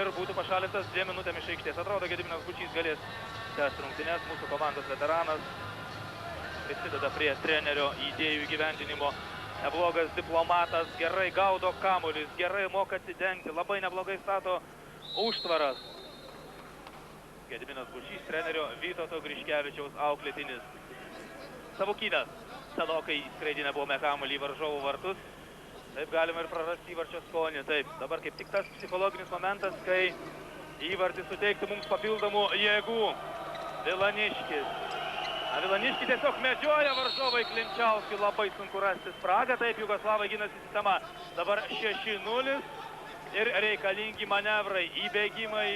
ir būtų pašalintas 2 minutėmis iš aikštės. Atrodo, Gediminas Bučys galės tęsti rungtynes. Mūsų komandos veteranas prisideda prie trenerio idėjų įgyvendinimo. Neblogas diplomatas, gerai gaudo kamuolius, gerai moka atsidengti, labai neblogai stato užtvaras. Gediminas Bučys, trenerio Vytauto Griškevičiaus auklėtinis. Savukynas senokai skraidinę buvome kamuolį į varžovų vartus. Taip galima ir prarasti įvarčio skonį. Taip, dabar kaip tik tas psichologinis momentas, kai įvartis suteiktų mums papildomų jėgų. Vilaniškis. Vilaniškį tiesiog medžioja varžovai Klimčiauskui, labai sunku rasti spragą. Taip, Jugoslavai ginasi sistema. Dabar 6-0 ir reikalingi manevrai, įbėgimai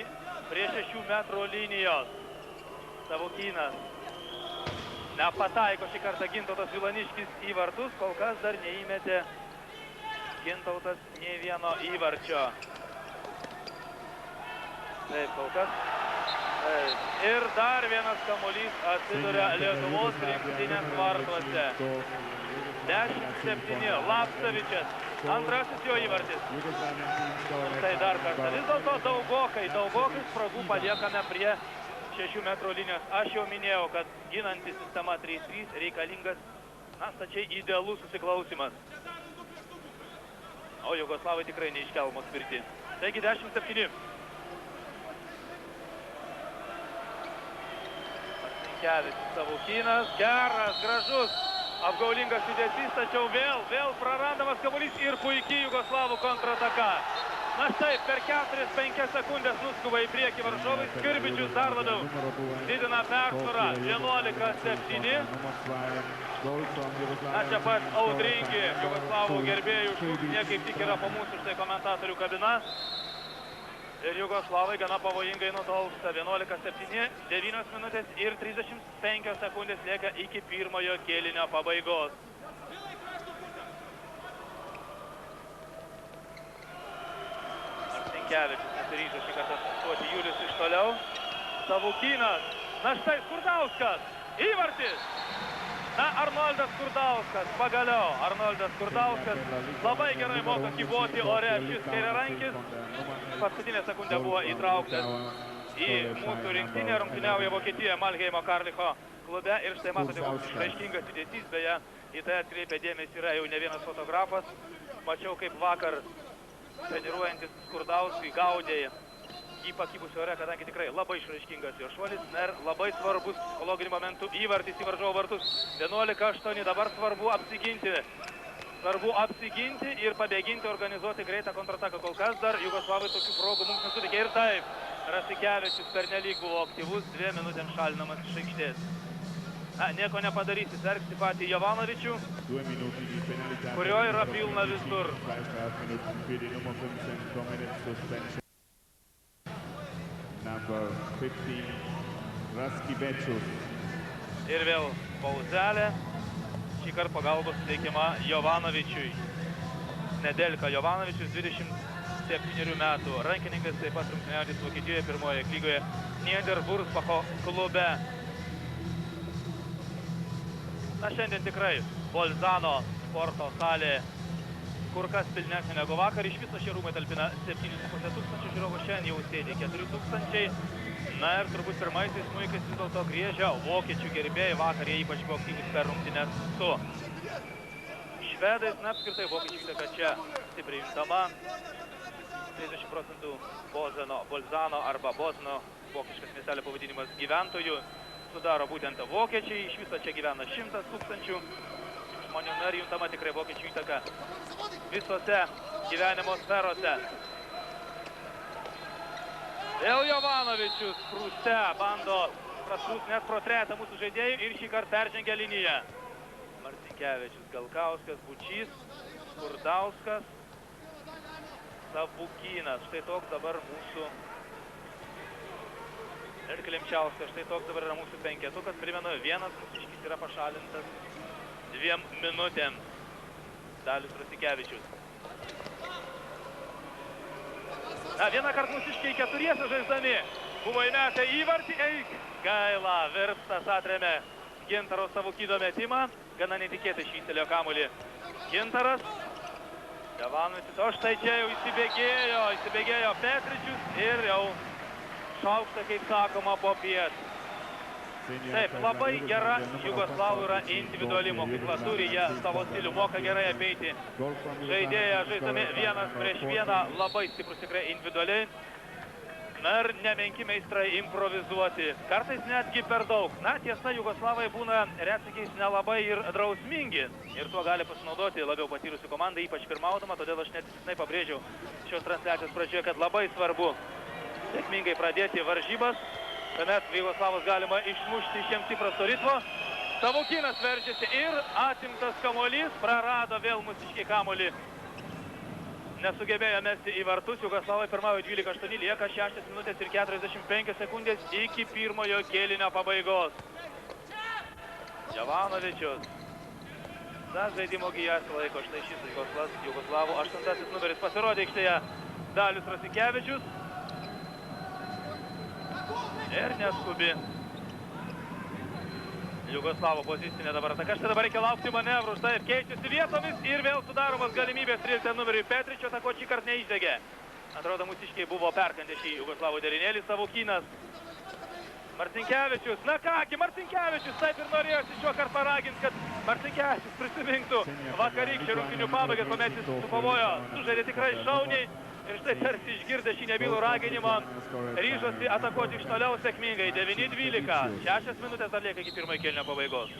prie 6 metrų linijos. Savukynas. Nepataiko šį kartą Gintautas Vilaniškis į vartus, kol kas dar neįmetė Gintautas nei vieno įvarčio. Taip, kol kas. Ir dar vienas kamuolys atsiduria Lietuvos rinktinės vartuose. 10-7, Lapsavičius, antrasis jo įvartis. Tai dar kartą. Vis dėlto daugokai spragų paliekame prie 6 metrų linijos. Aš jau minėjau, kad ginanti sistema 3-3 reikalingas, stačiai idealus susiklausimas. O Jugoslavai tikrai neiškelmos tvirti. Taigi 10-7. Marcinkevičius, Savukynas, geras, gražus, apgaulingas judesys, tačiau vėl prarandamas kamuolys ir puikiai Jugoslavų kontrataka. Na štai, per 4-5 sekundės nuskuba į priekį varžovai, Skirbičius dar labiau didina persvarą, 11-7. Na čia pat audringi Jugoslavų gerbėjų šūksniai, kaip tik yra po mūsų štai komentatorių kabina. Ir Jugoslavai gana pavojingai nutolsta, 11-7, 9 minutės ir 35 sekundės lieka iki pirmojo kėlinio pabaigos. Marcinkevičius nesiryžo šį kartą sustuoti, Julius iš toliau. Savukynas, na štai Skurdauskas, įvartis. Na, Arnoldas Skurdauskas, pagaliau, Arnoldas Skurdauskas labai gerai moka kyboti ore, šis kairiarankis. Paskutinė sekundė buvo įtrauktas į mūsų rinktinę, rungtyniauja Vokietijoje Malheimo Karlicho klube. Ir štai matote, koks išraiškingas judesys, beje, į tai atkreipė dėmesį yra jau ne vienas fotografas. Mačiau, kaip vakar treniruojantis Skurdauskui gaudė jį pakybusio ore, kadangi tikrai labai išraiškingas jo šuolis. Ir labai svarbus psichologiniu momentu įvartis į varžovų vartus. 11-8, dabar svarbu apsiginti. Svarbu apsiginti ir pabėginti, organizuoti greitą kontrataką. Kol kas dar Jugoslavai tokių progų mums nesuteikė. Ir taip, Rasikevičius pernelyg buvo aktyvus, 2 minutėms šalinamas iš aikštės. Na, nieko nepadarysi, sergsti patį Jovanovičių, kurio yra pilna visur. Ir vėl pauzelė. Šį kartą pagalbos suteikiama Jovanovičiui. Nedelka Jovanovičius, 27 metų. Rankininkas taip pat rungtyniaujantis Vokietijoje pirmoje lygoje Niederbursbacho klube. Na, šiandien tikrai Bolzano sporto salė kur kas pilnesnė negu vakar. Iš viso šie rūmai talpina 7,5 tūkstančių žiūrovų, šiandien jau sėdi 4 tūkstančiai. Na ir turbūt pirmaisiais smuikais vis dėlto griežia vokiečių gerbėjai. Vakar jie ypač buvo aktyvūs per rungtynes su švedais. Na, apskritai vokiečių įtaka čia stipriai juntama. 30% Bolzano arba Bozno, vokiškas miestelio pavadinimas, gyventojų sudaro būtent vokiečiai. Iš viso čia gyvena 100 tūkstančių žmonių. Na ir juntama tikrai vokiečių įtaka visose gyvenimo sferose. Vėl Jovanovičius prūste bando prasprūsti net pro trejetą mūsų žaidėjų ir šį kartą peržengia liniją. Marcinkevičius, Galkauskas, Bučys, Skurdauskas, Savukynas. Štai toks dabar mūsų ir Klimčiauskas. Štai toks dabar yra mūsų penketukas. Primenu, vienas mūsiškis yra pašalintas 2 minutėms. Dalius Rasikevičius. Na, vieną kartą mūsiškiai 4 žaisdami buvo įmetę įvartį. Eik, gaila, Virpstas atrėmė Gintaro Savukyno metimą. Gana netikėtai švystelėjo kamuolį Gintaras. Jovanovičius, o štai čia jau įsibėgėjo Petričius ir jau šaukšta, kaip sakoma, po piet. Taip, labai gera Jugoslavų yra individuali mokykla, turi jie savo stilių, moka gerai apeiti žaidėją, žaisdami vienas prieš vieną, labai stiprus tikrai individualiai. Na ir nemenki meistrai improvizuoti, kartais netgi per daug. Na, tiesa, Jugoslavai būna retsykiais nelabai ir drausmingi ir tuo gali pasinaudoti labiau patyrusi komanda, ypač pirmaudama, todėl aš neatsitiktinai pabrėžiau šios transliacijos pradžioje, kad labai svarbu sėkmingai pradėti varžybas. Tuomet Jugoslavus galima išmušti iš jiems įprasto ritmo. Savukynas veržiasi ir atimtas kamuolys, prarado vėl mūsiškiai kamuolį. Nesugebėjo mesti į vartus, Jugoslavai pirmauja 12-8, lieka 6 minutės ir 45 sekundės iki pirmojo kėlinio pabaigos. Jovanovičius. Za žaidimo gijas laiko štai šis Jugoslavų 8 numeris pasirodė aikštėje Dalius Rasikevičius. Ir neskubi Jugoslavų pozicinė dabar ataka. Štai dabar reikia laukti manevrų. Štai keičiasi vietomis ir vėl sudaromas galimybės 13 numeriui Petričio. Tako šį kartą neišdegė. Atrodo, mūsiškiai buvo perkandę šį Jugoslavų derinėlį. Savukynas. Marcinkevičius. Na kągi, Marcinkevičius taip ir norėjosi šiuo kartą paraginti, kad Marcinkevičius prisiminktų vakarykščią rungtynių pabaigą, kuomet jis sukovojo. Sužaidė tikrai šauniai. Ir štai tarsi išgirdę šį nebylų raginimą, ryžosi atakuoti iš toliau sėkmingai. 9-12. 6 minutės dar lieka iki pirmojo kėlinio pabaigos.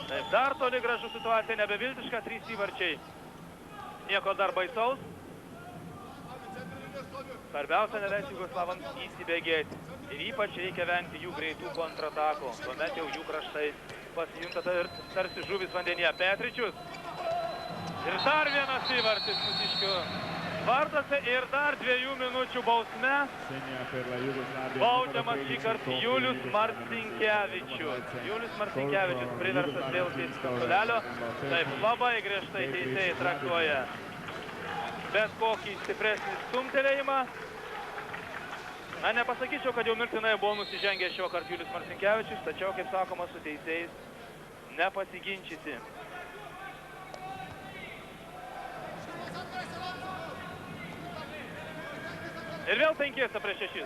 Taip, dar toli gražu situacija nebeviltiška, 3 įvarčiai. Nieko dar baisaus. Svarbiausia neleisti Jugoslavams įsibėgėti. Ir ypač reikia vengti jų greitų kontratakų. Tuomet jau jų kraštai pasijunta tarsi žuvis vandenyje. Petričius. Ir dar vienas įvartis mūsiškių vartuose ir dar 2 minučių bausme. Baudžiamas šį kartą Julius Marcinkevičius. Julius Marcinkevičius priverstas vėl keisti suolelio. Taip, labai griežtai teisėjai traktuoja bet kokį stipresnį stumtelėjimą. Na, nepasakyčiau, kad jau mirtinai buvo nusižengęs šio kartą Julius Marcinkevičius, tačiau, kaip sakoma, su teisėjais nepasiginčysi. Ir vėl 5 prieš 6.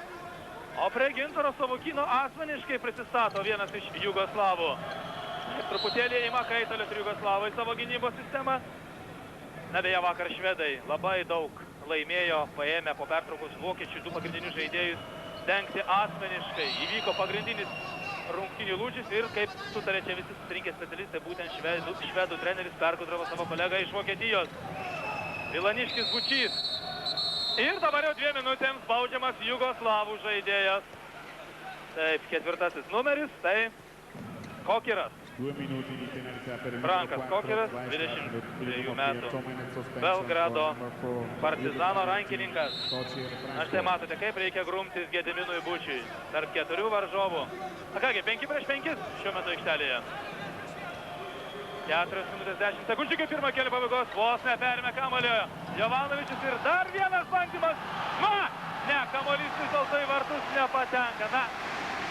O prie Gintaro Savukyno asmeniškai prisistato vienas iš Jugoslavų. Truputėlį ima kaitalius Jugoslavai savo gynybos sistemą. Na, beje, vakar švedai labai daug laimėjo, paėmė po pertraukos vokiečių 2 pagrindinius žaidėjus dengti asmeniškai. Įvyko pagrindinis rungtynių lūžis ir, kaip sutarė čia visi susirinkę specialistai, būtent švedų treneris pergudravo savo kolegą iš Vokietijos. Vilaniškis Bučys. Ir dabar jau 2 minutėms baudžiamas Jugoslavų žaidėjas. Taip, 4 numeris, tai Kokiras. Frankas Kokiras, 22 metų. Belgrado Partizano rankininkas. Na štai matote, kaip reikia grumtis Gediminui Bučiui. Tarp 4 varžovų. Na kągi, 5 prieš 5 šiuo metu aikštelėje. 4 minutės 10 sekundžių iki pirmo kėlinio pabaigos. Vos neperėmė kamuolio Jovanovičius ir dar vienas bandymas. Na, ne, kamuolys vis dėlto į vartus nepatenka. Na,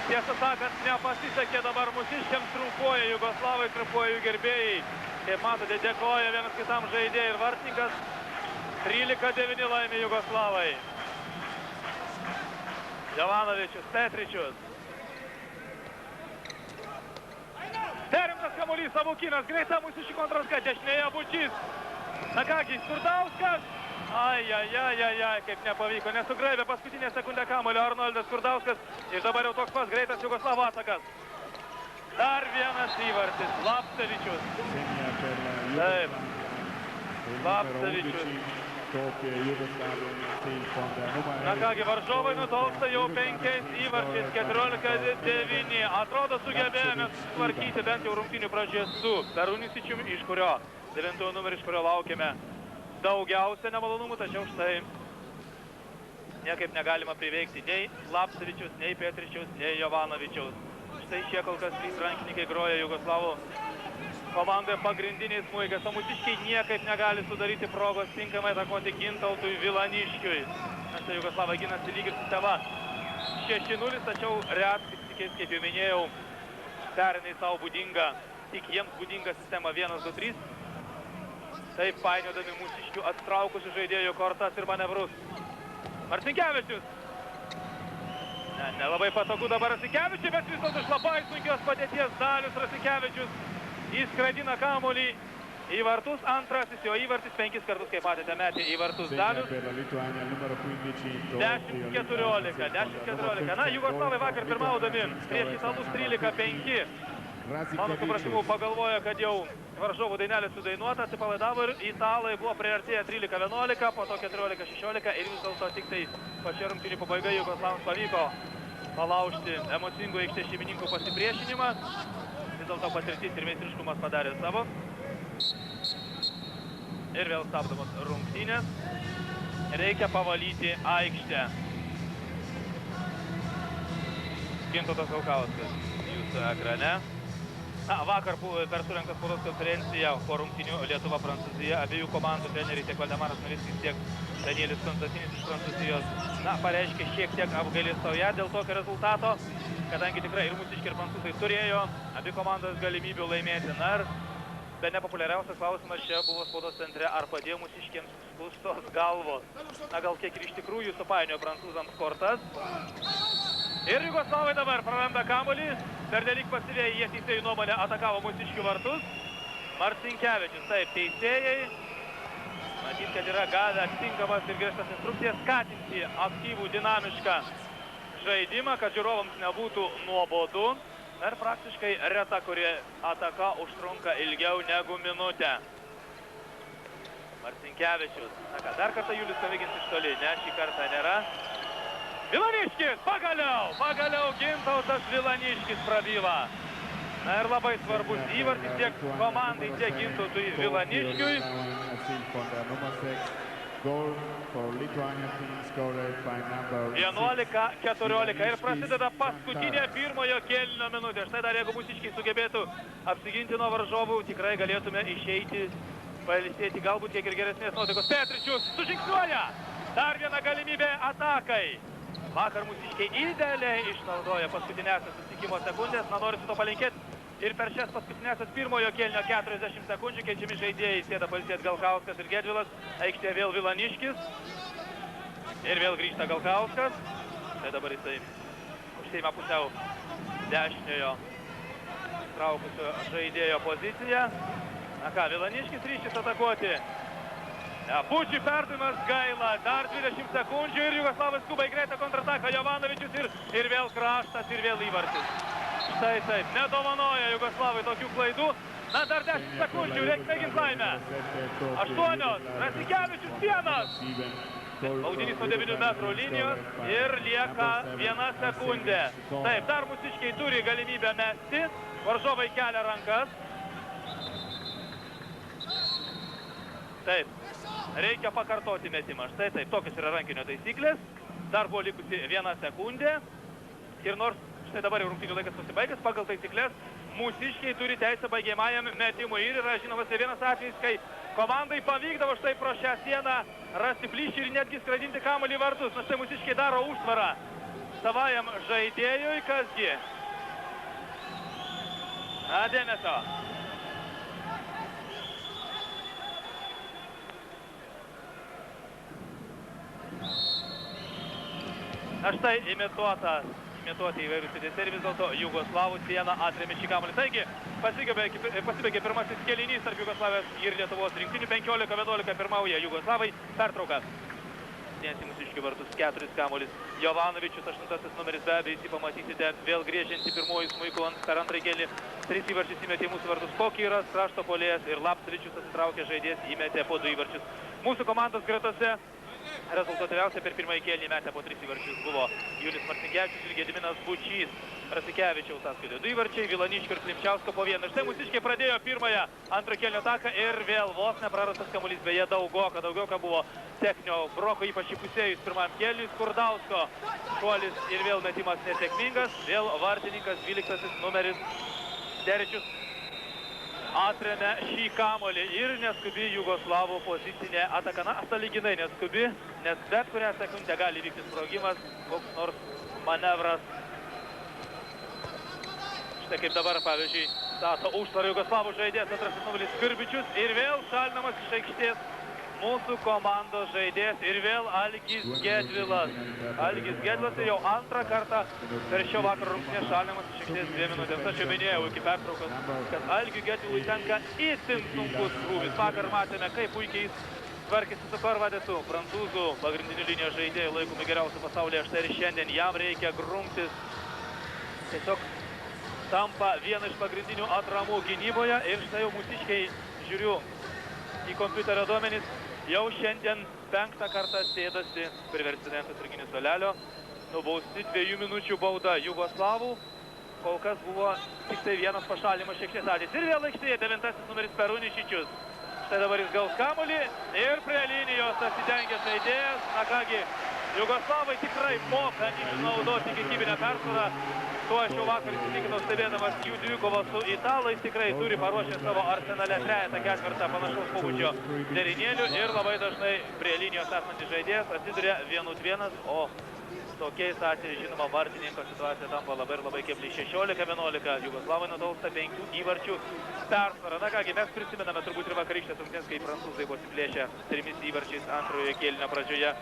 tiesą sakant, nepasisekė dabar mūsiškiams, triumfuoja Jugoslavai, triumfuoja jų gerbėjai. Kaip matote, dėkoja vienas kitam žaidėjai ir vartininkas. 13-9 laimė Jugoslavai. Jovanovičius, Petričius. Perimtas kamuolys, Savukynas, greita mūsiškių kontraska, dešinėje Bučys. Na kągi, Skurdauskas. Ai, kaip nepavyko, nesugraibė paskutinę sekundę kamuolio Arnoldas Skurdauskas. Ir dabar jau toks pats greitas Jugoslavų atakas. Dar vienas įvartis, Lapcevičius. Taip, Lapcevičius. Na kągi, varžovai nutolsta jau 5 įvarčiais, 14-9. Atrodo, sugebėjome sutvarkyti bent jau rungtynių pradžioje su Perunisičium, iš kurio 9 numerį, iš kurio laukiame daugiausia nemalonumų, tačiau štai niekaip negalima priveikti nei Lapcevičius, nei Petričiaus, nei Jovanovičiaus. Štai šie kol kas 3 rankininkai groja Jugoslavų komandoje pagrindiniais smuikas, o mūsiškiai niekaip negali sudaryti progos tinkamai atakuoti Gintautui Vilaniškiui. Nes tai Jugoslavai ginasi lyg ir sistema 6-0, tačiau retsykiais, kaip jau minėjau, perinai savo būdinga, tik jiems būdinga sistema 1-2-3. Taip painiodami mūsiškių attraukusių žaidėjų kortas ir manevrus. Marcinkevičius. Nelabai patogu dabar Rasikevičiui, bet vis dėlto iš labai sunkios padėties Dalius Rasikevičius įskraidina kamuolį į vartus. Antrasis jo įvartis, 5 kartus, kaip matėte, metė į vartus Dalius. 10-14. Na, jugoslavai vakar pirmaudami prieš italus 13-5. Mano supratimu pagalvojo, kad jau varžovų dainelė sudainuota, atsipalaidavo ir italai buvo priartėję 13-11, po to 14-16 ir vis dėlto tik tai pačia rungtynių pabaiga jugoslavams pavyko palaužti emocingų aikštės šeimininkų pasipriešinimą. Vis dėlto patirtis ir meistriškumas padarė savo. Ir vėl stabdomos rungtynės. Reikia pavalyti aikštę. Gintautas Galkauskas jūsų ekrane. Vakar per surengtą spaudos konferenciją po rungtynių Lietuva-Prancūzija abiejų komandų treneriai tiek Valdemaras Novickis, tiek Danielis Konstantinis iš Prancūzijos pareiškė šiek tiek apgailestaują dėl tokio rezultato, kadangi tikrai ir mūsiškiai ir prancūzai turėjo abi komandos galimybių laimėti. Na ir be nepopuliariausias klausimas čia buvo spaudos centre, ar padėjo mūsiškiams spustos galvos. Na gal kiek ir iš tikrųjų supainiojo prancūzams kortas. Ir jugoslavai dabar praranda kamuolį, pernelyg pasyviai jie teisėjų nuomonę atakavo mūsiškių vartus. Marcinkevičius, taip, teisėjai. Matyt, kad yra gavę tinkamas ir griežtas instrukcijas skatinti aktyvų, dinamišką žaidimą, kad žiūrovams nebūtų nuobodu. Ir praktiškai reta, kuri ataka užtrunka ilgiau negu minutę. Marcinkevičius. Na ką, dar kartą Julius Kavigins iš toli, ne, šį kartą nėra. Vilaniškis, pagaliau Gintautas Vilaniškis prabyla. Na ir labai svarbus įvartis tiek komandai, tiek Gintautui Vilaniškiui. 11-14 ir prasideda paskutinė pirmojo kėlinio minutė. Štai dar jeigu mūsiškiai sugebėtų apsiginti nuo varžovų, tikrai galėtume išeiti, pailsėti galbūt kiek ir geresnės nuotaikos. Petričius sužingsniuoja. Dar viena galimybė atakai. Vakar mūsiškiai idealiai išnaudoja paskutinėsias susitikimo sekundės. Na, noriu su to palinkėti. Ir per šias paskutinėsias pirmojo kėlinio 40 sekundžių keičiami žaidėjai. Sėda pailsėti Galkauskas ir Gedvilas. Aikštėje vėl Vilaniškis. Ir vėl grįžta Galkauskas. Tai dabar jisai užsiima pusiau dešiniojo traukusio žaidėjo poziciją. Na ką, Vilaniškis ryštis atakuoti. Pučiui perdavimas gaila, dar 20 sekundžių ir jugoslavai skuba į greitą kontrataką. Jovanovičius ir vėl kraštas ir vėl įvartis. Štai taip, nedovanoja jugoslavai tokių klaidų. Na, dar 10 sekundžių, reikia mėginti laimę. 8, Rasikevičius 1. Baudinys nuo 9 metrų linijos ir lieka 1 sekundė. Taip, dar mūsiškiai turi galimybę mesti, varžovai kelia rankas. Taip. Reikia pakartoti metimą. Štai taip, tokios yra rankinio taisyklės. Dar buvo likusi 1 sekundė. Ir nors štai dabar jau rungtynių laikas pasibaigęs, pagal taisyklės mūsiškiai turi teisę baigiamajam metimui. Ir yra žinomas vienas atvejis, kai komandai pavykdavo štai pro šią sieną rasti plyšį ir netgi skraidinti kamuolį į vartus. Na štai mūsiškiai daro užtvarą savajam žaidėjui. Kasgi? Na, dėmesio. Na štai imituoti įvairius judesiai ir vis dėlto jugoslavų siena atrėmė šį kamuolį. Taigi pasibaigė pirmasis kėlinys tarp Jugoslavijos ir Lietuvos rinktinių. 15-11 pirmauja jugoslavai. Pertrauka. Dėnsi mūsiškių vartus 4 kamuolis. Jovanovičius 8 numeris, be abejo, pamatysite vėl griežiantį pirmojų smuikų per antrąjį kėlinį. 3 įvarčius įmetė į mūsų vartus Pokyras, krašto puolėjas ir Lapcevičius atsitraukė žaidėjas, įmetė po 2 įvarčius. Mūsų komandos gretose rezultatyviausia per pirmąjį kėlinį metę po 3 įvarčius buvo Julius Marcinkevičius ir Gediminas Bučys. Rasikevičiaus sąskaitoje 2 įvarčiai, Vilaniškio ir Klimčiausko po 1. Štai mūsiškiai pradėjo pirmąją antro kėlinio ataką ir vėl vos neprarastas kamuolys, beje daugoka buvo techninio broko, ypač įpusėjus pirmam kėliniui. Skurdausko šuolis ir vėl metimas nesėkmingas, vėl vartininkas 12 numeris Deričius atrėmė šį kamuolį ir neskubi jugoslavų pozicinė ataka. Na, sąlyginai neskubi, nes bet kurią sekundę gali vykti sprogimas, koks nors manevras. Štai kaip dabar, pavyzdžiui, Stato užtvarą Jugoslavų žaidėjas, antrasis numeris Skrbičius ir vėl šalinamas iš aikštės mūsų komandos žaidėjas ir vėl Algis Gedvilas. Algis Gedvilas jau antrą kartą per šio vakaro rungtynės šalinamas iš aikštės 2 minutėms. Aš jau minėjau iki pertraukos, kad Algiui Gedvilui tenka itin sunkus krūvis. Vakar matėme, kaip puikiai jis tvarkėsi su Korvadetu, prancūzų pagrindinių linijos žaidėjų laikomų geriausių pasaulyje. Štai ir šiandien jam reikia grumtis. Tiesiog tampa viena iš pagrindinių atramų gynyboje ir štai jau mūsiškiai, žiūriu į kompiuterio duomenys, jau šiandien 5. kartą sėdasi priverstinai ant atsarginių suolelio, nubausti 2 minučių bauda Jugoslavų, kol kas buvo tik tai vienas pašalimas iš aikštės ateis. Ir vėl aikštėje 9 numeris Perunišičius. Štai dabar jis gaus kamuolį ir prie linijos atsidengęs žaidėjas. Na kągi, Jugoslavai tikrai moka išnaudoti kiekybinę persvarą. Tuo aš jau vakar įsitikinau stebėdamas jų dvikovą su italais, tikrai turi paruošę savo arsenale 3-4 panašaus pobūdžio derinėlių ir labai dažnai prie linijos esantis žaidėjas atsiduria 1-1, o tokiais atvejais, žinoma, vartininko situacija tampa labai ir labai kebli. 16-11, Jugoslavai nutolsta 5 įvarčių persvarą. Na kągi, mes prisimename turbūt ir vakarykštės rungtynės, kai prancūzai buvo atsiplėšę 3 įvarčiais antrojo kėlinio pradžioje.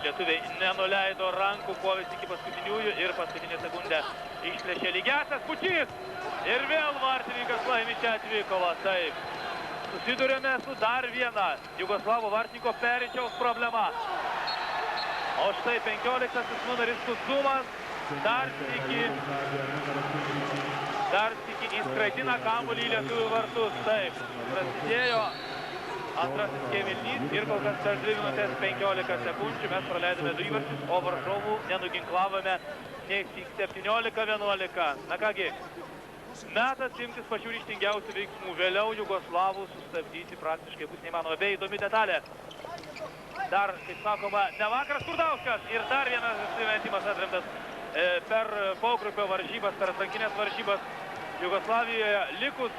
Lietuviai nenuleido rankų kovės iki paskutiniųjų ir paskutinę sekundę išplėšė lygiąsias Pučys. Ir vėl vartininkas laimi šią dvikovą. Taip, susidurėme su dar viena Jugoslavų vartininko Peričiaus problema. O štai 15 numeris Kuzumas dar sykį įskraidina kamuolį į lietuvių vartus. Taip, prasidėjo antrasis kėlinys ir kol kas per 2 minutės 15 sekundžių mes praleidome 2 įvarčius, o varžovų nenuginklavome nei 17-11. Na kągi, metas imtis pačių ryžtingiausių veiksmų. Vėliau Jugoslavų sustabdyti praktiškai bus neįmanoma. Bei įdomi detalė. Dar, kaip sakoma, ne vakaras Kurdauskas ir dar vienas metimas atremtas per pogrupio varžybas, per atrankinės varžybas Jugoslavijoje likus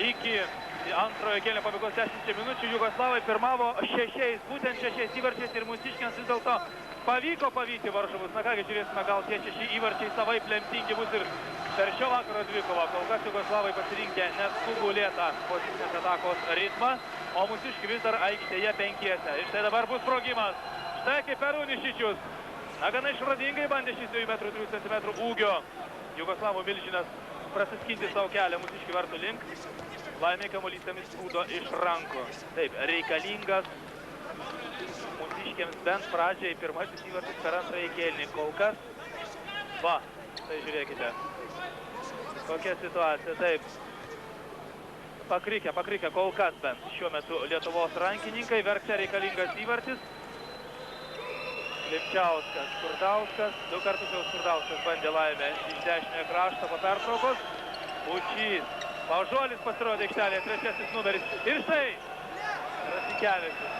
iki antrojo kėlinio pabaigos 10 minučių. Jugoslavai pirmavo 6, būtent 6 įvarčiais ir mūsiškiams vis dėlto pavyko pavyti varžovus. Na kągi, žiūrėsime, gal tie 6 įvarčiai savaip lemtingi bus ir per šio vakaro dvikovą. Kol kas Jugoslavai pasirinkę neskubų lėtą pozicinės atakos ritmą, o mūsiški vis dar aikštėje 5. Ir štai dabar bus sprogimas. Štai kaip Perunišičius. Na, gana išradingai bandė šis 2 metrų 3 centimetrų ūgio Jugoslavų milžinas prasiskinti savo kelią mūsiškių vartų link. Laimė kamuolys jomis sprūdo iš rankų. Taip, reikalingas mūsiškiams bent pradžiai pirmasis įvartis per antrąjį kėlinį. Kol kas, va, tai žiūrėkite, kokia situacija, taip, pakrikę, kol kas bent šiuo metu Lietuvos rankininkai, verkte reikalingas įvartis. Klimčiauskas, Kurdauskas, 2 kartus jau Kurdauskas bandė laimę iš dešiniojo krašto po pertraukos. Pučys. Paužuolis pasirodė aikštelėje, 3 numeris. Ir štai Rasikevičius.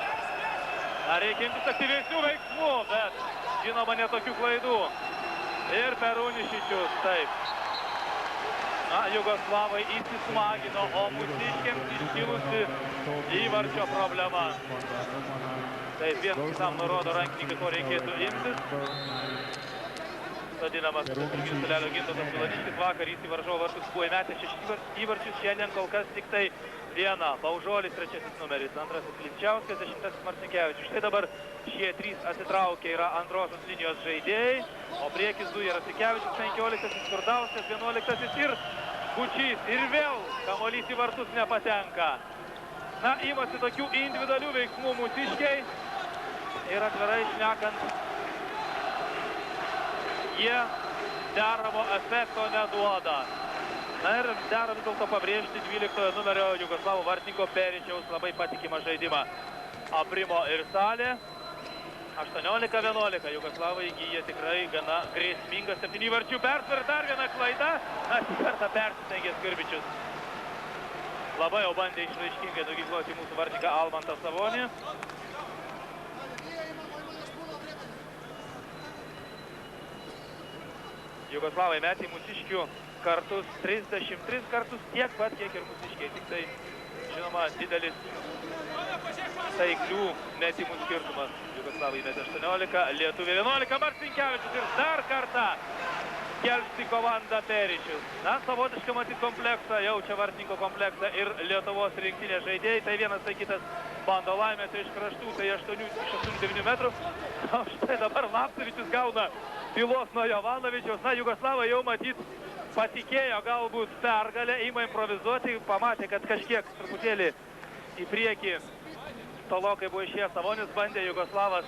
Na, reikia imtis aktyvesnių veiksmų, bet žinoma, ne tokių klaidų. Ir Perunišičius, taip. Na, Jugoslavai įsismagino, o mūsiškiams iškilusi įvarčio problema. Taip, vienas kitam nurodo rankininkai, ko reikėtų imtis. Vadinamas atsarginių suolelio Gintautas Vilaniškis. Vakar jis į varžovo vartus buvo įmetęs 6 įvarčius, šiandien kol kas tik tai 1. Paužuolis 3 numeris, 2 Klimčiauskas, 10 Marcinkevičius. Štai dabar šie 3 atsitraukia, yra antrosios linijos žaidėjai, o priekis 2 Rasikevičius, 15 Kurdauskas, 11 ir Pučys. Ir vėl kamuolys į vartus nepatenka. Na, imasi tokių individualių veiksmų mūsiškiai ir atvirai šnekant, jie deramo efekto neduoda. Na ir dera vis dėlto pabrėžti 12 numerio Jugoslavų vartininko Peričiaus labai patikimą žaidimą. Aprimo ir salė. 18-11. Jugoslavai įgyja tikrai gana grėsmingą 7 įvarčių persvarą. Dar viena klaida. Na, šį kartą persistengė Skrbičius. Labai jau bandė išraiškingai nuginkluoti mūsų vartininką Almantą Savonį. Jugoslavai metė mūsiškių kartus 33 kartus, tiek pat, kiek ir mūsiškiai. Tik tai, žinoma, didelis taiklių metimų skirtumas. Jugoslavai metė 18, Lietuvė 11, Marcinkevičius ir dar kartą gelbsti komandą Peričius. Na, savotiškai matyti kompleksą, jaučia vartininko kompleksą ir Lietuvos rinktinės žaidėjai. Tai vienas, tai kitas bando laimėti iš kraštų, tai 8-9 metrų. O štai dabar Lapcevičius gauna pylos nuo Jovanovičiaus. Na, Jugoslavai jau matyt patikėjo galbūt pergalę, ima improvizuoti, pamatė, kad kažkiek truputėlį į priekį tolokai buvo išėjęs Savonis, bandė Jugoslavas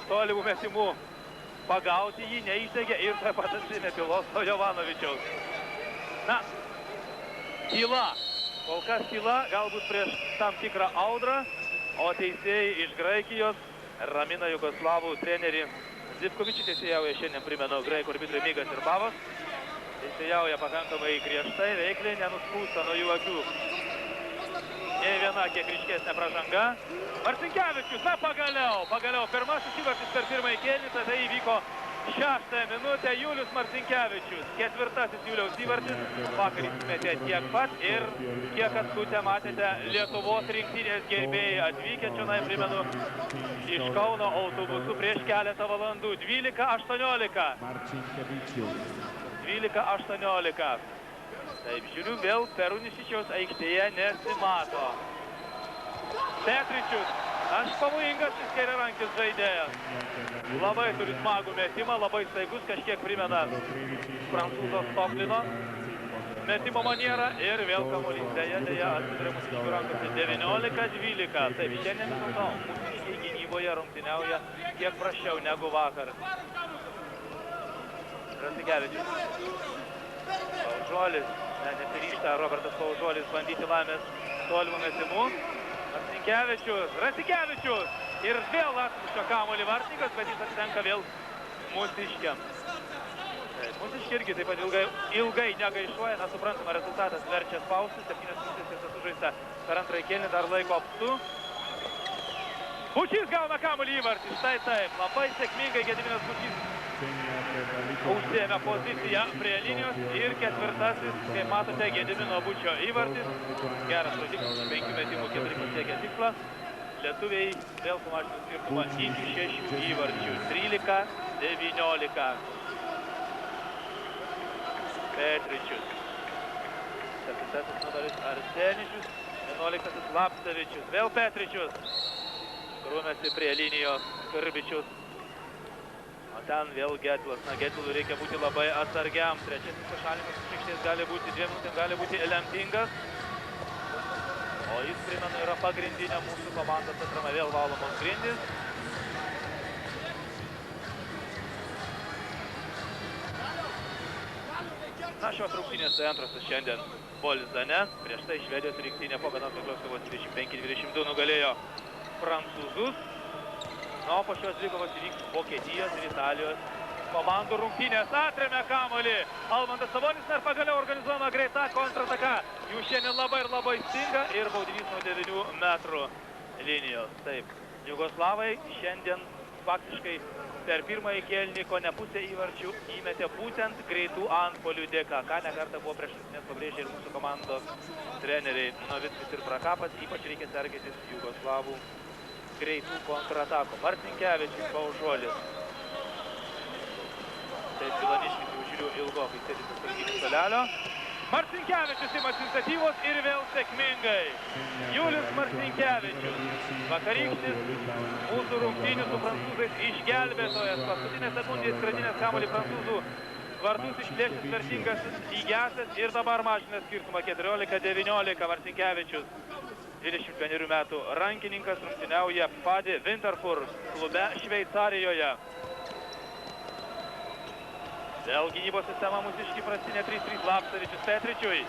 tolimų metimų pagauti jį, neišdegė ir taip pat atsėmė pylos nuo Jovanovičiaus. Na, tyla. Kol kas tyla, galbūt prieš tam tikrą audrą, o teisėjai iš Graikijos ramina Jugoslavų trenerį Zivkovičių. Teisėjauja šiandien, primenu, graikų arbitrai Migas ir Bavas. Teisėjauja pakankamai griežtai, veikliai, nenusprūsta nuo jų akių nei viena kiek ryškesnė pražanga. Marcinkevičius, na pagaliau, pirmasis įvartis per pirmąjį kėlinį, tada įvyko 6 minutę Julius Marcinkevičius. 4. Juliaus įvartis, vakar įsimetė tiek pat ir kiek atskutę matėte Lietuvos rinktinės gerbėjai atvykę čionai, primenu, iš Kauno autobusu prieš keletą valandų. 12-18. 12-18. Taip, žiūriu, vėl Perunišičiaus aikštėje nesimato. Petričius, aš pavojingas šis kairiarankis žaidėjas. Labai turi smagų metimą, labai staigus, kažkiek primena prancūzo Stoklino metimo manierą ir vėl kamuolys dėja atsiduria mūsiškių rankose. 19-12. Taip, šiandien vis dėlto mūsiškiai gynyboje rungtyniauja kiek prasčiau negu vakar. Rasigevičius. Paužuolis, nesiryžta Robertas Paužuolis bandyti laimės tolimų metimų. Rasigevičius ir vėl atmušo kamuolį vartininkas, bet jis atitenka vėl mūsiškiam. Mūsiški irgi taip pat ilgai negaišuoja, nesuprantama, rezultatas verčia spausti, 7 minutės ir sužaista per antrąjį kėlinį, dar laiko apstu. Bučys gauna kamuolį įvartį, štai taip, labai sėkmingai Gediminas Bučys užsėmė poziciją prie linijos ir 4. kaip matote, Gedimino Bučio įvartis. Geras rodiklis, 5 metimų, 4 pasiekė tikslą. Lietuviai vėl sumažino skirtumą iki 6 įvarčių. 13-19. Petričius. 7. numeris Arseničius. 11. Lapcevičius. Vėl Petričius. Grūmėsi prie linijos Skarbičius. O ten vėl Gedvilas. Na, Gedvilui reikia būti labai atsargiam. 3. pašalinimas iš aikštės gali būti 2 minutėm, gali būti lemtingas. O jis, primenu, yra pagrindinė mūsų komandos atrama, vėl valomos grindys. Na, šios rungtynės tai antrasis šiandien Bolzane. Prieš tai Švedijos rinktinė po vienos veiklos kovos 25-22 nugalėjo prancūzus. Na, o po šios dvikovos įvyks Vokietijos ir Italijos komandų rungtynės. Atremia kamuolį Almantas Savonis ir pagaliau organizuojama greita kontrataka. Jų šiandien labai stinga ir baudinys nuo 9 metrų linijos. Taip, Jugoslavai šiandien faktiškai per pirmąjį kėlinį kone pusę įvarčių įmetė būtent greitų antpuolių dėka. Ką nekartą buvo prieš rungtynes pabrėžę ir mūsų komandos treneriai Novickis ir Prakapas. Ypač reikia sergėtis Jugoslavų greitų kontratako. Marcinkevičius, Paužuolis. Taip, Vilaniškis jau žiūriu ilgokai sėdėtis sargybinis suolelio. Marcinkevičius imas iniciatyvos ir vėl sėkmingai. Julius Marcinkevičius, vakarykštis mūsų rungtynių su prancūzais išgelbėtojas. Paskutinės sekundės skradinės kamuolį prancūzų vartus išplėšęs vertingas lygiąsias ir dabar mažina skirtumą 14-19. Marcinkevičius, 21 metų rankininkas, rungtyniauja Padi Winterthur klube Šveicarijoje. Vėl gynybos sistema mūsiški prastinė 3-3 Lapcevičius Petričiui.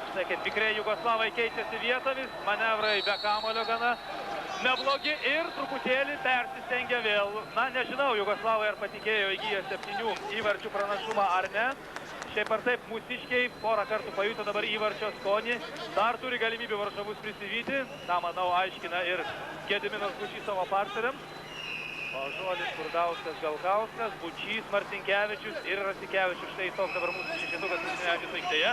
Štai kaip tikrai Jugoslavai keičiasi vietomis, manevrai be kamuolio gana neblogi ir truputėlį persistengia vėl. Na, nežinau, Jugoslavai ar patikėjo įgyję 7 įvarčių pranašumą ar ne. Šiaip ar taip, mūsiškiai porą kartų pajuto dabar įvarčio skonį. Dar turi galimybę varžovus prisivyti. Ta, manau, aiškina ir Gediminas Bučys savo partneriams. Paužuolis, Kurdauskas, Galkauskas, Bučys, Marcinkevičius ir Rasikevičius. Štai toks dabar mūsų šešetukas Marcinkevičius aikštėje.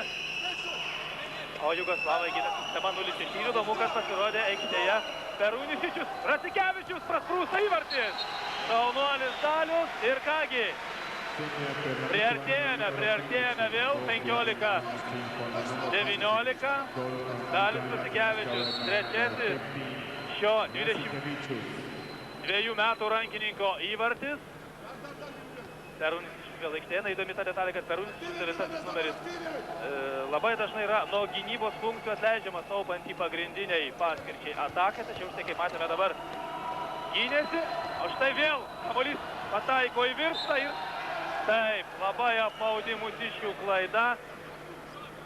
O Jugoslavai gina sistema 0-6. Įdomu, kad pasirodė aikštėje Perunišičius. Rasikevičius prasprūsta įvartis. Šaunuolis Dalius ir kągi. Priartėjame vėl, 15-19. Dalius Krasikevičius, trečiasis šio 22 metų rankininko įvartis. Perūnis vėl aikštėje, įdomi ta detalė, kad Perūnis visasis numeris labai dažnai yra nuo gynybos funkcijų atleidžiamas, taupant į pagrindiniai paskirčiai atakai, tačiau štai kaip matėme dabar gynėsi, o štai vėl kamuolys pataiko į viršą ir taip, labai apmaudi mūsiškių klaida.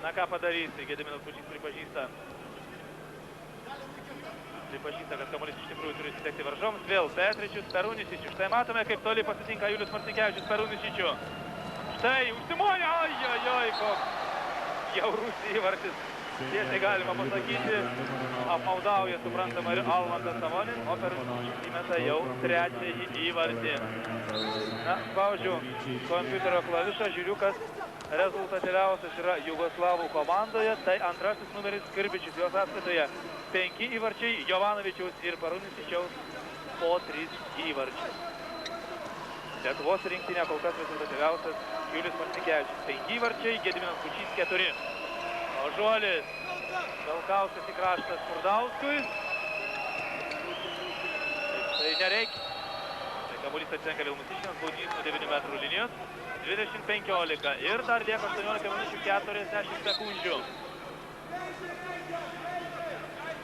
Na ką padarysi, Gediminas Bučys pripažįsta, kad kamuolys iš tikrųjų turi sitekti varžoms. Vėl Petričius, Perūnisičius. Štai matome, kaip toli pasitinka Julius Marcinkevičius Perūnisičiu. Štai, užsimoja, ojojoj, koks jaurus įvartis. Tiesiai galima pasakyti, apmaudauja, suprantama, ir Almantas Savonis, o Perūnisičius įmeta jau trečiąjį įvartį. Na, spaudžiu kompiuterio klavišą, žiūriu, kas rezultatyviausias yra Jugoslavų komandoje. Tai antrasis numeris Skrbičius, jos apskaitoje 5 įvarčiai, Jovanovičiaus ir Perūnisičiaus po 3 įvarčiai. Lietuvos rinktinė kol kas rezultatyviausias Julius Marcinkevičius 5 įvarčiai, Gediminas Bučys 4. Ožuolis, Galkauskas į kraštą Skurdauskui. Tai nereikia. Tai kamuolys atsenka vėl mūsiškiams, baudinys nuo 9 metrų linijos. 20-15 ir dar lieka 18 minučių 40 sekundžių.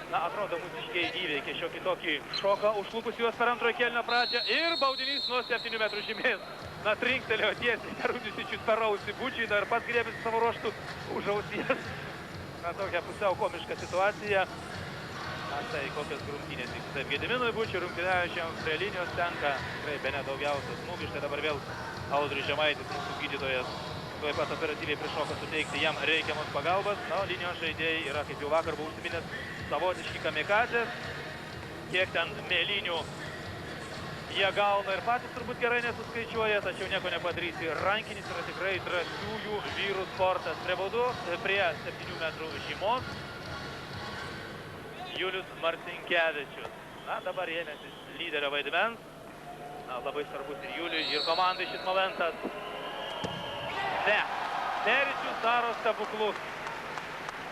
Na, atrodo, mūsiškiai įveikė šiokį tokį šoką, užklupus juos per antrojo kėlinio pradžią ir baudinys nuo 7 metrų žymės. Na, trinktelėjo tiesiai Perūnisičius per ausį Bučiui, dar pats griebėsi savo ruoštų už ausies. Na, tokia pusiau komiška situacija. Na, tai kokios grumtynės vyksta. Taip, Gediminui Bučiui rungtyniaujančiams prie linijos tenka tikrai bene daugiausias smūgių. Štai dabar vėl Audrius Žemaitis, mūsų gydytojas, tuoj pat operatyviai prišoka suteikti jam reikiamos pagalbas. Na, linijos žaidėjai yra, kaip jau vakar buvo užsiminęs, savotiški kamikadzės. Kiek ten mėlynių jie gauna ir patys turbūt gerai nesuskaičiuoja, tačiau nieko nepadarysi. Rankinis yra tikrai drąsiųjų vyrų sportas. Prie baudos, prie 7 metrų žymos Julius Marcinkevičius. Na, dabar ėmėsi lyderio vaidmens. Na, labai svarbus ir Juliui, ir komandai šis momentas. Ne, Peričius daro stebuklus.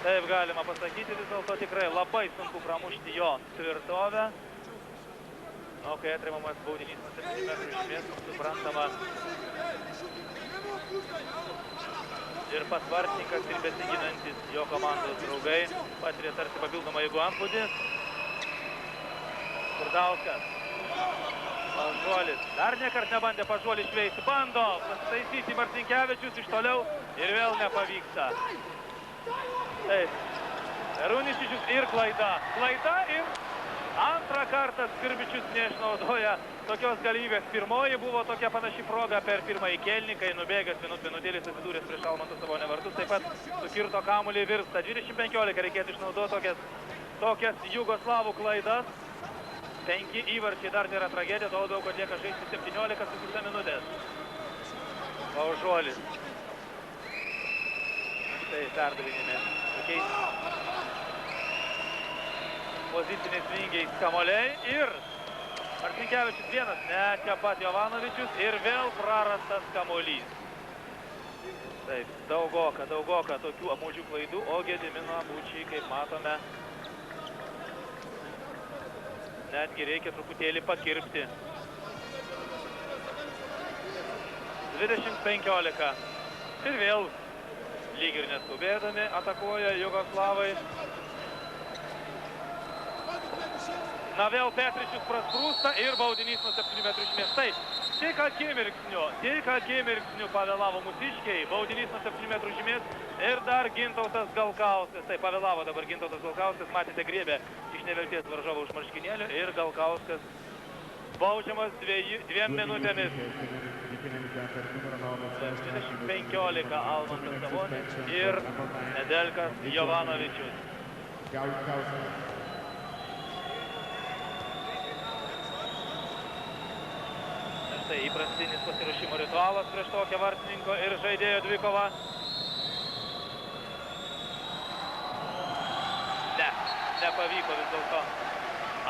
Taip galima pasakyti, vis dėlto tikrai labai sunku pramušti jo tvirtovę. O kai atrimamas baudinys nuo 7 metrų žymės, suprantama, ir pats vartininkas, ir besiginantis jo komandos draugai patiria tarsi papildomą jėgų antplūdį. Skurdaukas. Pažuolis. Dar niekart nebandė Pažuolis šveisti. Bando pasitaisyti Marcinkevičius iš toliau ir vėl nepavyksta. Taip. Perūnisičius ir klaida. Klaida ir antrą kartą Skrbičius neišnaudoja tokios galimybės. Pirmoji buvo tokia panaši proga per pirmąjį kėlinį, kai nubėgęs minutėlis atsidūręs prieš Almanto Savonio vartus. Taip pat sukirto kamuolį virsta. 20-15 reikėtų išnaudoti tokias Jugoslavų klaidas. 5 įvarčiai dar nėra tragedija, tuo labiau, kad lieka žaisti 17,5 minutės. Paužuolis. Štai perdavinėme tokiais poziciniais vingiais kamuoliai ir Marcinkevičius vienas, ne, čia pat Jovanovičius ir vėl prarastas kamuolys. Taip, daugoka tokių apmaudžių klaidų, o Gedimino Bučiai, kaip matome, netgi reikia truputėlį pakirpti. 20-15. Ir vėl lyg ir neskubėdami atakuoja Jugoslavai. Na vėl Petričius prasprūsta ir baudinys nuo 7 metrų žymės. Taip, tik akimirksniu pavėlavo mūsiškiai. Baudinys nuo 7 metrų žymės ir dar Gintautas Galkauskas. Taip, pavėlavo dabar Gintautas Galkauskas. Matėte, griebė iš nevertės varžovo už marškinėlių ir Galkauskas baudžiamas 2 minutėmis. 20-15 Almantas Savonis ir Nedelkas Jovanovičius. Tai įprastinis pasiruošimo ritualas prieš tokią vartininko ir žaidėjo dvikovą. Ne, nepavyko vis dėlto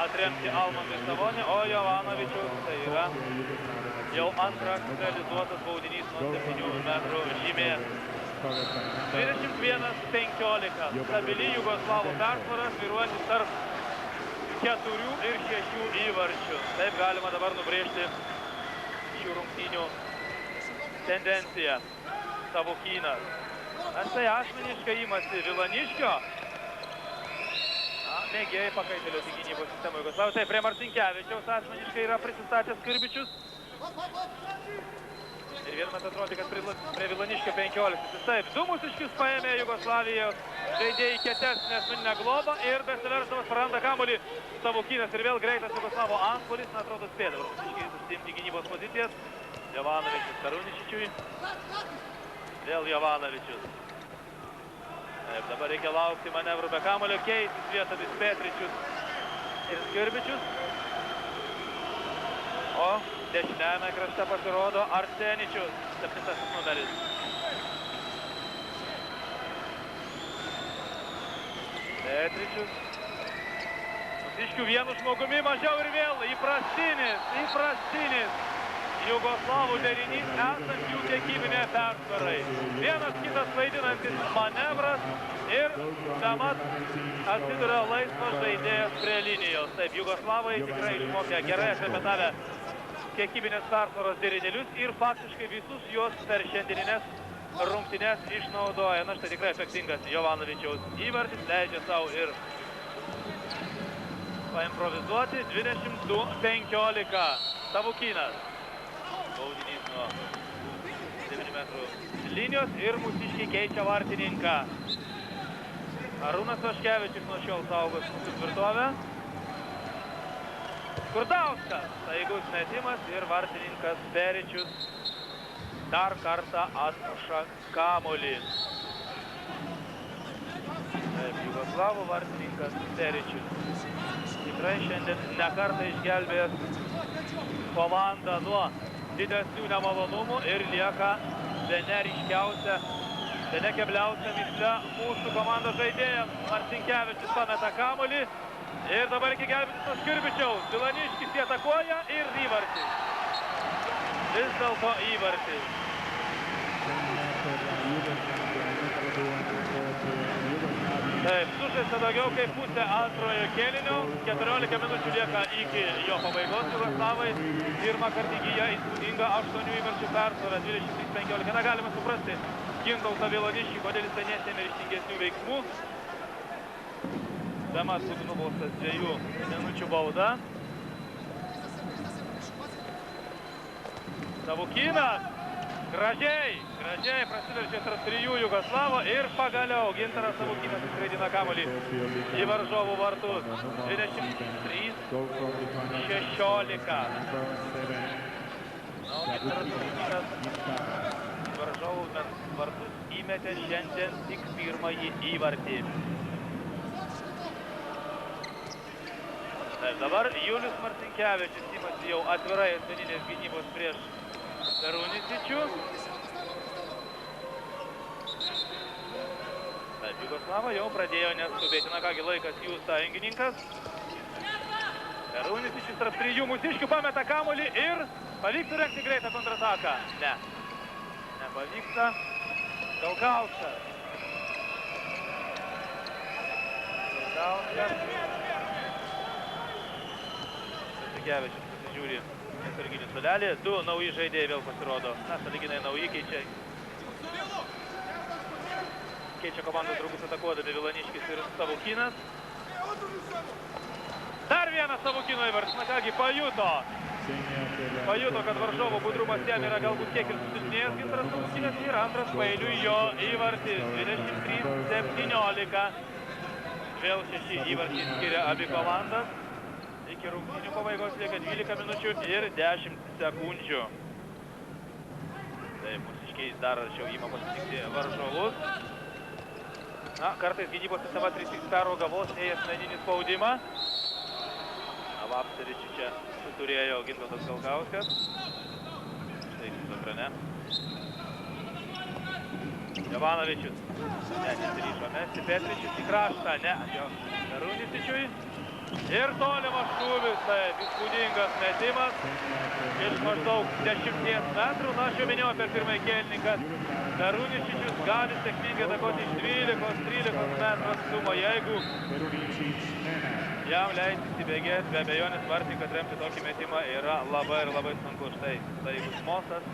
atremti Almantui Sabonį, o Jovanovičius tai yra jau antras realizuotas baudinys nuo 7 metrų žymės. 21-15. Stabili Jugoslavų persvara, svyruojantis tarp 4 ir 6 įvarčių. Taip galima dabar nubrėžti šių rungtynių tendenciją. Savukynas. Štai asmeniškai imasi Vilaniškio. Mėgėjai pakaitėlioti gynybos sistemą Jugoslavų. Taip, prie Marcinkevičiaus asmeniškai yra prisistatęs Kirbičius. Ir vienu metu atrodo, kad prie Vilaniškio 15. Taip, 2 mūsiškius paėmė Jugoslavijos žaidėjai kietesnę asmeninę globą ir besiversdamas praranda kamuolį Savukynas ir vėl greitas Jugoslavo antpuolis, atrodo spėda. Mūsiškiai užsiimti gynybos pozicijas. Jovanovičius Karuničičiui. Vėl Jovanovičius. Taip, dabar reikia laukti manevrų be kamuolio, keisis vietomis Petričius ir Skirbičius. O dešiniajame krašte pasirodo Arseničius, 7 numeris. Petričius. Mūsiškių vienu žmogumi mažiau ir vėl įprastinis Jugoslavų derinys esant jų kiekybinėje persvarai. Vienas kitas vaidinantis manevras ir temat atsiduria laisvas žaidėjas prie linijos. Taip, Jugoslavai tikrai išmokė gerai atrepetavę kiekybinės persvaros derinėlius ir faktiškai visus juos per šiandieninės rungtynes išnaudoja. Na štai tikrai efektingas Jovanovičiaus įvartis, leidžia savo ir paimprovizuoti. 22-15. Savukynas. Baudinys nuo 9 metrų linijos ir mūsiškiai keičia vartininką. Arūnas Vaškevičius nuo šiol saugos mūsų tvirtovę. Skurdauskas, staigus metimas ir vartininkas Peričius dar kartą atmuša kamuolį. Taip, Jugoslavų vartininkas Peričius. Tikrai šiandien nekartą išgelbėjęs komandą nuo didesnių nemalonumų ir lieka bene ryškiausia, bene kebliausia misle mūsų komandos žaidėjams. Marcinkevičius pameta kamuolį ir dabar iki gelbėtis nuo Skirbičiaus. Vilaniškis jį atakuoja ir įvartis. Vis dėlto įvartis. Taip, sužaista daugiau kaip pusė antrojo kėlinio. 14 minučių lieka iki jo pabaigos. Jugoslavai pirmą kartą įgyja įspūdingą 8 įvarčių persvarą. 23-15. Na, galima suprasti Gintautą Vilaniškį, kodėl jis nesėmė ryžtingesnių veiksmų. Temas būtų nubaustas 2 minučių bauda. Savukynas. Gražiai prasiveržė tarp 3 Jugoslavo ir pagaliau Gintaras Savukynas įskraidina kamuolį į varžovų vartus. 23-16. Gintaras Savukynas varžovų vartus įmetė šiandien tik pirmąjį įvartį. Taip, dabar Julius Marcinkevičius imasi jau atvirai asmeninės gynybos prieš Karuničičių. Taip, Jugoslava jau pradėjo neskubėti. Na kągi, laikas jų sąjungininkas. Karuničičius tarp 3 mūsiškių pameta kamuolį ir pavyktų rengti greitą kontrataką. Ne, nepavyksta. Galkauskas. Marcinkevičius pasižiūri atsarginį suolelį. 2 nauji žaidėjai vėl pasirodo. Na, sąlyginai nauji keičia komandos draugus atakuodami Vilaniškis ir Savukynas. Dar vienas Savukino įvartis. Na kągi, pajuto, kad varžovo budrumas jam yra galbūt kiek ir susilpnėjęs Gintaras Savukynas ir antras paeiliui jo įvartis. 23-17. Vėl 6 įvarčiai skiria abi komandas. Iki rungtynių pabaigos lieka 12 minučių ir 10 sekundžių. Taip, mūsiškiai dar arčiau ima pasitikti varžovus. Na, kartais gynybos sistema 3 perauga vos nei asmeninį spaudimą. Vapseričių čia suturėjo Gintautas Galkauskas. Štai šis ekrane. Jovanovičius. Ne, nesiryšo mesti. Petričius į kraštą. Ne, jo Karuničičiui. Ir tolimas šūvis, taip, įspūdingas metimas iš maždaug 10 metrų. Na, aš jau minėjau per pirmąjį kėlinį, kad Peruničičius gali sėkmingai atakuoti iš 12-13 metrų atstumo, jeigu jam leis įsibėgėti, be abejonės vartininkas remti tokį metimą yra labai ir labai sunku. Štai, staigus mostas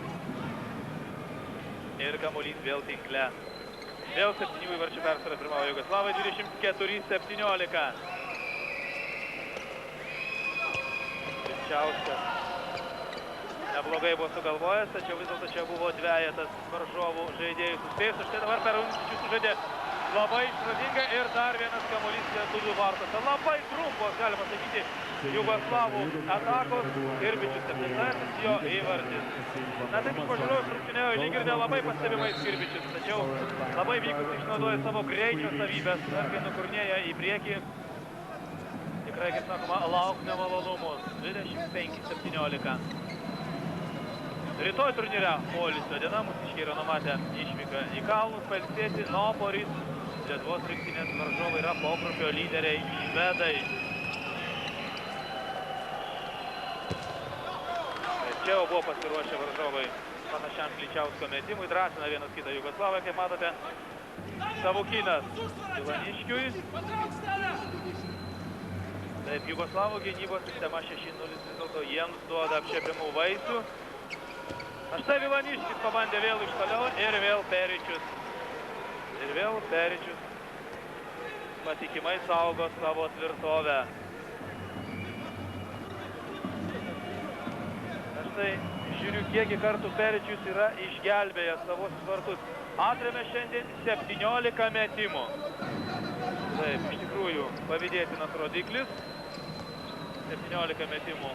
ir kamuolys vėl tinkle. Vėl 7 įvarčių persvara pirmavo Jugoslavai, 24-17. Vilčiauskas neblogai buvo sugalvojęs, tačiau vis dėlto čia buvo dvejetas varžovų žaidėjų suspėjus. Štai dabar Peruničičius sužaidė labai išradingai ir dar vienas kamuolys lietuvių vartuose. Labai trumpos, galima sakyti, Jugoslavų atakos. Skirbičius 7-asis, jo įvartis. Na taip iš pažiūrėjus rungtynėjo lyg ir nelabai pastebimai Skirbičius, tačiau labai vykus išnaudoja savo greičio savybės, kai nukurnėja į priekį. Tikrai, kaip sakoma, lauk nemalonumus. 25-17. Rytoj turnyre poilsio diena, mūsiškiai yra numatę išvyką į kalnus, pailsėti, nuo poryt Lietuvos rinktinės varžovai yra pogrupio lyderiai švedai. Čia jau buvo pasiruošę varžovai panašiam Kličiausko metimui, drąsina vienas kitą Jugoslavai, kaip matote, Savukynas Vilaniškiui. Taip, Jugoslavų gynybos sistema 6-0 vis dėlto jiems duoda apčiuopiamų vaisių. Na štai Vilaniškis pabandė vėl iš toliau ir vėl Peričius. Ir vėl Peričius patikimai saugo savo tvirtovę. Na štai žiūriu, kiekį kartų Peričius yra išgelbėjęs savosius vartus. Atrėmė šiandien 17 metimų. Taip, iš tikrųjų, pavydėtinas rodiklis. 17 metimų.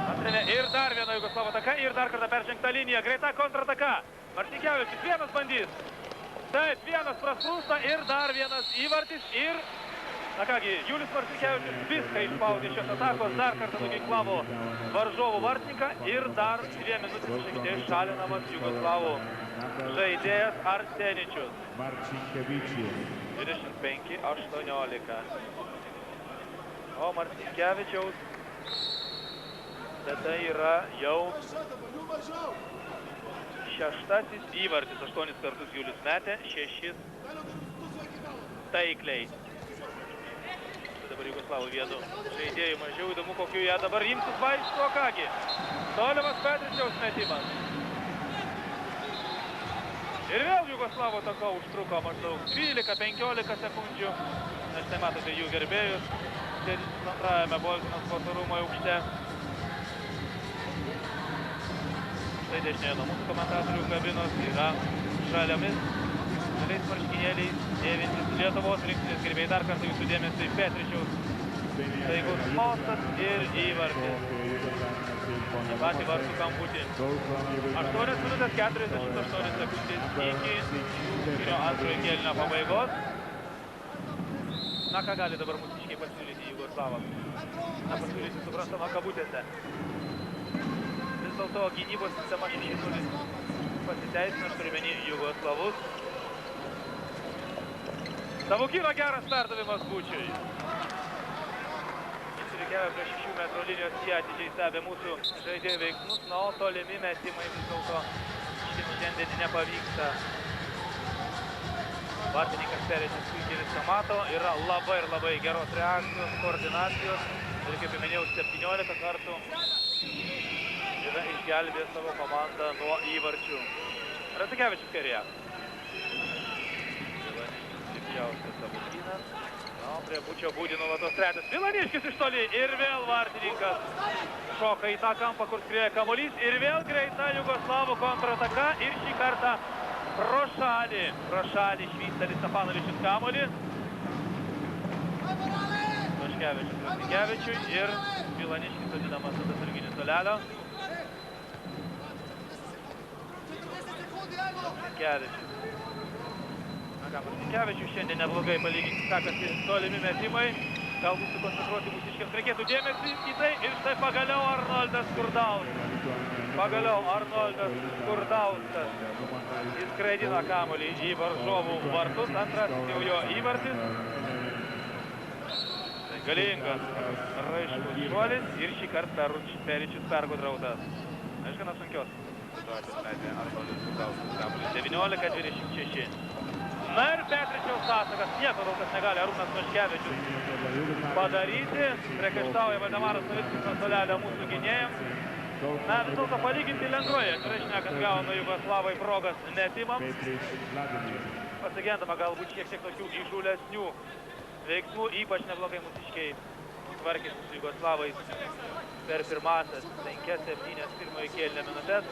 Atrėmė ir dar viena Jugoslavo ataka, ir dar kartą peržengta linija. Greita kontrataka. Marcinkevičius vienas bandys. Taip, vienas prasprūsta ir dar vienas įvartis. Ir, na kągi, Julius Marcinkevičius viską išspaudė šios atakos. Dar kartą nuginklavo varžovų vartininką ir dar 2 minutės šiek šalinamas Jugoslavų žaidėjas Arseničius. 25-18. O Marcinkevičiaus tai yra jau 6-asis įvartis, 8 kartus Julius metė, 6 taikliai. Dabar Jugoslavų vietų žaidėjų mažiau, įdomu, kokiu ją dabar imsis vaistų, o kągi. Tolimas Petričiaus metimas. Ir vėl Jugoslavų ataka užtruko maždaug 12-15 sekundžių. Na štai matote jų gerbėjus, sėdintis antrajame Boltinos sporto rūmų aukšte. Štai dešinėje nuo mūsų komentatorių kabinos yra žaliomis marškinėliais dėvintis Lietuvos rinktinės gerbėjai. Dar kartą jūsų dėmesį Petričiaus staigus mostas ir įvartis. Į patį vartų kamputį. 8 minutės 48 sekundės iki šio antrojo kėlinio pabaigos. Na, ką gali dabar mūsiškiai pasiūlyti Jugoslavams? Na, pasiūlyti suprantama kabutėse. Vis dėlto gynybos sistema 6-0 pasiteisina, aš turiu menį Jugoslavus. Savukyno geras perdavimas Bučiui. Įsirikiavę prie 6 metrų linijos, jie atidžiai stebė mūsų žaidėjų veiksmus, na, o tolimi metimai vis dėlto šiandien nepavyksta. Vartininkas Peričius puikiai viską mato, yra labai ir labai geros reakcijos, koordinacijos ir, kaip jau minėjau, 17 kartų yra išgelbėjęs savo komandą nuo įvarčių. Marcinkevičius kairėje. Vilaniškis Savukynas. Na, prie Bučio būdį nuolatos trečias. Vilaniškis iš toli ir vėl vartininkas šoka į tą kampą, kur skrieja kamuolys. Ir vėl greita Jugoslavų kontrataka ir šį kartą pro šalį švysteli Stefanovičius kamuolį. Toškevičius Marcinkevičiui ir Vilaniškis vadinamas tada sarginis solelio. Marcinkevičius. Na ką, Marcinkevičius šiandien neblogai palyginti sekasi tolimi metimai. Galbūt sukoncentruoti mūsiškiams reikėtų dėmesį į tai. Ir štai pagaliau Arnoldas Skurdauskas. Jis skraidina kamuolį į varžovų vartus. Antrasis jau jo įvartis. galingas raiškus šuolis ir šį kartą Peričius pergudrautas. Aišku, gana sunkios situacijos metė Arnoldas Skurdauskas. Kamuolis 19-26. Na ir Petričiaus atsakas, nieko kol kas negali Arūnas Vaškevičius padaryti. Priekaištauja Valdemaras Savickis nuo suolelio mūsų gynėjams. Na, vis dėlto palyginti lengvoje, atvirai šnekant, gauna Jugoslavai progas metimams. Pasigendama galbūt šiek tiek tokių įžūlesnių veiksmų, ypač neblogai mūsiškiai tvarkėsi su Jugoslavais per pirmasias 5-7 pirmojo kėlinio minutės.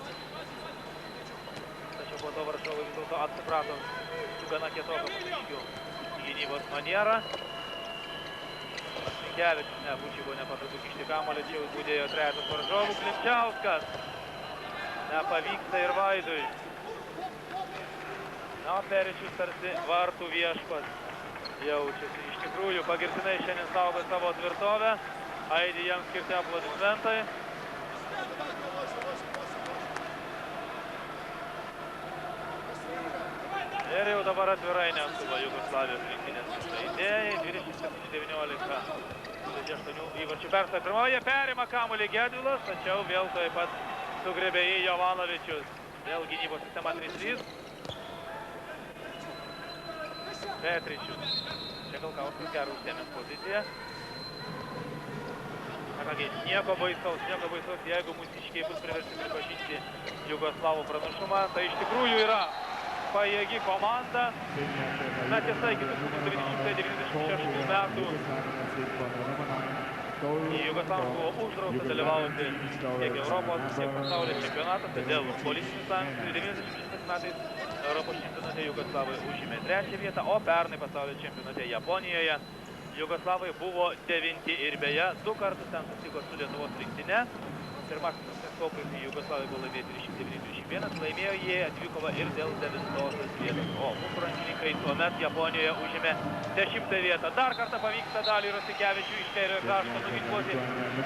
Tačiau po to varžovai vis dėlto atsiprato su gana kietoką mūsiškių gynybos manierą. Kevičius, ne, Bučiai buvo nepatogu kišti kamuolį, čia jau būdėjo trejetas varžovų. Klimčiauskas. Nepavyksta ir Vaidui. Na, Peričius tarsi vartų viešpas jaučiasi. Iš tikrųjų, pagirtinai šiandien saugo savo tvirtovę. Aidi jam skirti aplodismentai. Ir jau dabar atvirai nesuva Jugoslavijos rinktinės žaidėjai. 27-19. 28 įvarčių persvara. Pirmoje perima kamuolį Gedvilas, tačiau vėl taip pat sugrebė į Jovanovičius. Vėl gynybos sistema 3-3. Petričius. Čia Galkauskas gerą užsiėmęs poziciją. Na kągi, nieko baisaus, jeigu mūsiškiai bus priversti pripažinti Jugoslavų pranašumą. Tai iš tikrųjų yra pajėgi komanda. Na tiesa, iki 1996 metų į Jugoslavų buvo uždrausta dalyvauti tiek Europos, tiek pasaulio čempionatuose dėl politinių sankcijų. 96 metais Europos čempionate Jugoslavai užėmė 3. vietą, o pernai pasaulio čempionate Japonijoje Jugoslavai buvo 9 ir beje 2 kartus ten susitiko su Lietuvos rinktine. Pirmasis kopas į Jugoslavai buvo laimėti 29-21, laimėjo jie dvikovą ir dėl 9-osios vietos. O mūsų rankininkai tuomet Japonijoje užėmė 10 vietą. Dar kartą pavyksta Daliui Rosikevičiui iš kairiojo krašto nuginkluoti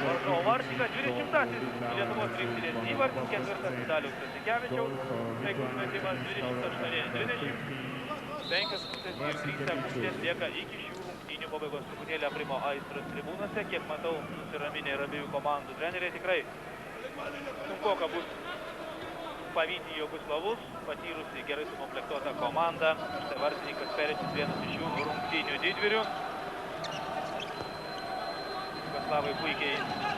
varžovo vartiką. 20-asis Lietuvos rinktinės įvartis, 4. Daliaus Rosikevičiaus. Taikus metimas 28-20. 5 minutės ir 3 sekundės lieka iki šių rungtynių pabaigos. Truputėlį aprimo aistros tribūnose. Kiek matau, nusiraminę ir abiejų komandų treneriai. Tikrai sunkoka bus pavyti Jugoslavus, patyrusi gerai sukomplektuota komanda. Štai vartininkas Peričius, vienas iš jų rungtynių didvyrių. Jugoslavai puikiai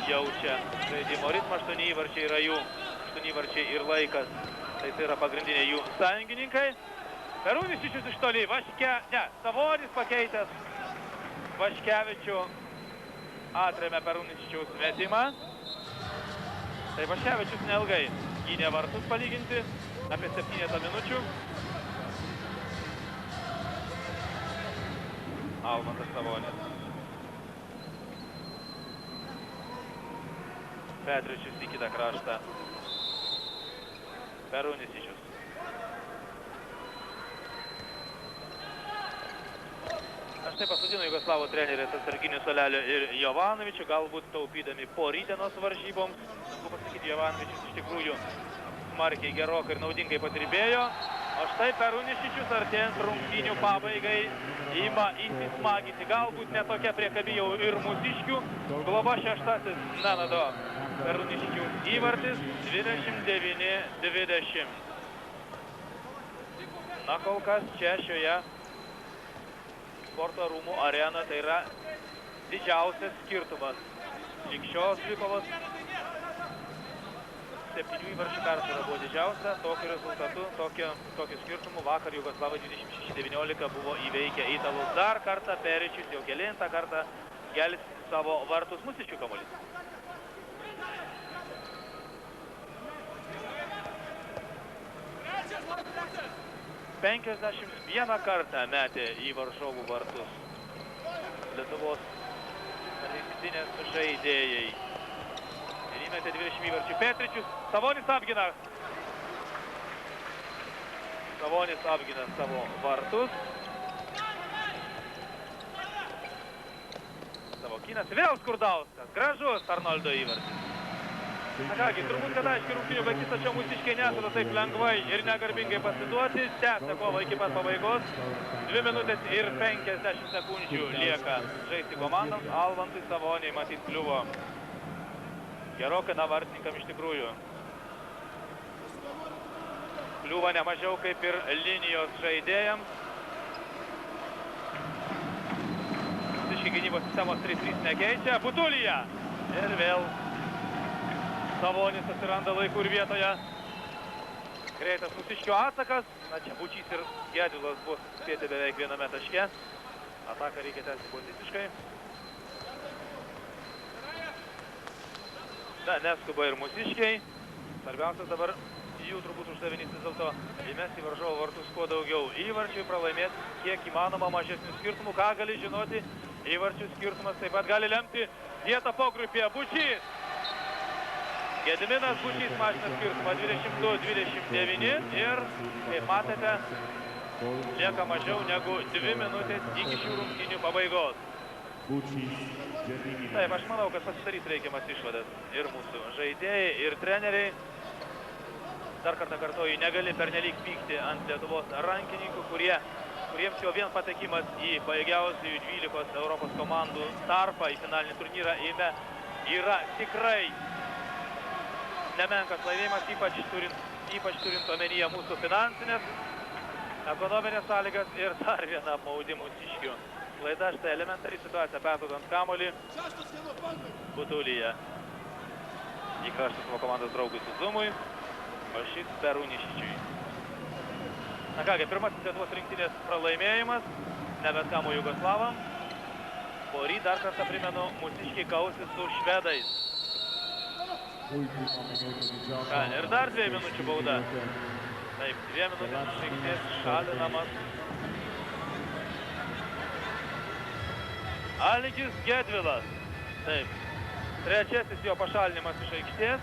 jaučia žaidimo ritmą, 8 įvarčiai yra jų, 8 įvarčiai ir laikas. Tai yra pagrindiniai jų sąjungininkai. Peruničičius iš toli, Savonis pakeitęs Vaškevičių atrėmė Peruničičiaus metimą. Tai Vaškevičius neilgai gynė vartus palyginti, apie 7 minučių. Almantas Savonis. Petričius į kitą kraštą. Peruničičius. Aš taip pasodino Jugoslavų trenerės atsarginių suolelio ir Jovanovičių, galbūt taupydami po rytdienos varžyboms. Sunku pasakyti, Jovanovičius iš tikrųjų smarkiai, gerokai ir naudingai patirbėjo. O štai Peruničičius artėjant rungtynių pabaigai ima įsismaginti. Galbūt netokia priekabi jau ir mūsiškių. Globa 6. Nenado Peruničičiaus įvartis 29-20. Na kol kas čia šioje sporto rūmų arena tai yra didžiausias skirtumas. Lik šios dvikovos 7 įvarčių persvara buvo didžiausia. Tokiu rezultatu, tokiu skirtumu vakar Jugoslavai 26-19 buvo įveikę italus. Dar kartą Peričius jau kelintą kartą gelbsti savo vartus mūsiškių kamuolys. Vieną kartą metė į varžovų vartus Lietuvos rinktinės žaidėjai. Ir įmetė 20 įvarčių. Petričius, Savonis apgina. Savonis apgina savo vartus. Savo kynas. Vėl Skurdauskas. Gražus Arnoldo įvartis. Na kągi, turbūt, kad aiškiai rungtynių baigtis, tačiau mūsiškiai nesada taip lengvai ir negarbingai pasiduoti. Tęsia kovą iki pat pabaigos. 2 minutės ir 50 sekundžių lieka žaisti komandams. Almantui Savoniai matyt kliuvo. Gerokai vartininkam iš tikrųjų. Kliuva nemažiau kaip ir linijos žaidėjams. Mūsiškiai gynybos sistemos 3-3 nekeičia. Butulija. Ir vėl Savonis atsiranda laiku ir vietoje. Greitas mūsiškio atsakas. Na čia Bučys ir Gedvilas bus spėti beveik viename taške. Ataką reikia tęsti poziciškai. Na, neskuba ir mūsiškiai. Svarbiausias dabar jų turbūt uždavinys vis dėlto įmesti varžovo vartus kuo daugiau įvarčių, pralaimėti kiek įmanoma mažesnių skirtumų. Ką gali žinoti, įvarčių skirtumas taip pat gali lemti vietą pogrupėje. Bučys. Gediminas Bučys mažina skirtumą 22-29 ir, kaip matėte, lieka mažiau negu 2 minutės iki šių rungtynių pabaigos. Taip, aš manau, kad pasidarys reikiamas išvadas ir mūsų žaidėjai, ir treneriai. Dar kartą kartuoju, negali pernelyg pykti ant Lietuvos rankininkų, kuriems jau vien patekimas į pajėgiausiųjų 12 Europos komandų tarpą į finalinį turnyrą yra tikrai nemenkas laimėjimas, ypač turint omenyje mūsų finansinės, ekonominės sąlygas ir dar vieną apmaudį mūsiškių. Klaida, štai elementari situacija, perduodant kamuolį Butulyje. Į kraštą savo komandos draugui Suzumui, o šis Perūnišičiui. Na kągi, pirmasis Lietuvos rinktinės pralaimėjimas, nebeskamo Jugoslavam. Poryt dar kartą primenu, mūsiškiai kausis su švedais. Ir dar 2 minučių bauda. Taip, 2 minutės iš aikštės šalinamas Algis Gedvilas. Taip, trečiasis jo pašalinimas iš aikštės.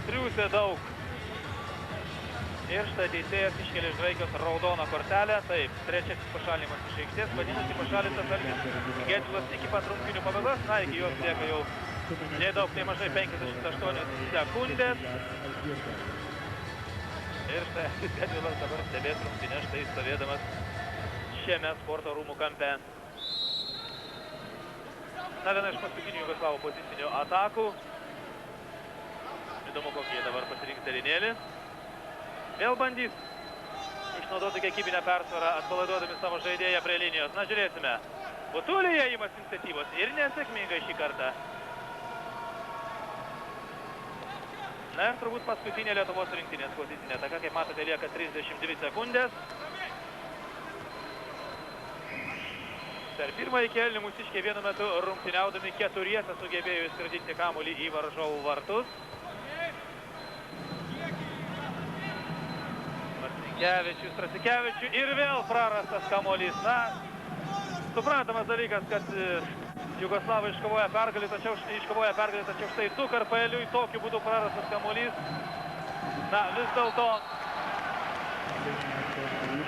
Triūsė daug. Ir štai teisėjas iškelia iš Graikijos raudoną kortelę. Taip, trečiasis pašalinimas iš aikštės. Vadinasi, pašalintas Algis Gedvilas iki pat rungtynių pabaigos. Na, iki jos lieka jau nedaug, tai mažai 58 sekundės. Ir štai Algis Gedvilas dabar stebės rungtynę, štai stovėdamas šiame sporto rūmų kampe. Na, viena iš paskutinių Jugoslavų pozicinių atakų. Įdomu, kokį dabar pasirinks Dalinėlį. Vėl bandys išnaudoti kiekybinę persvarą, atpalaiduodami savo žaidėją prie linijos. Na, žiūrėsime. Butulija įmas iniciatyvos ir nesėkmingai šį kartą. Na ir turbūt paskutinė Lietuvos rinktinės pozicinė ataka, kaip matote, lieka 32 sekundės. Per pirmąjį kėlinį mūsiškiai vienu metu rungtyniaudami keturiese sugebėjo įskridinti kamuolį į varžovų vartus. Strasikevičių ir vėl prarastas kamuolys. Na, suprantamas dalykas, kad Jugoslavai iškovoja pergalį, tačiau štai 2 kart paeiliui tokiu būdu prarastas kamuolys. Na, vis dėlto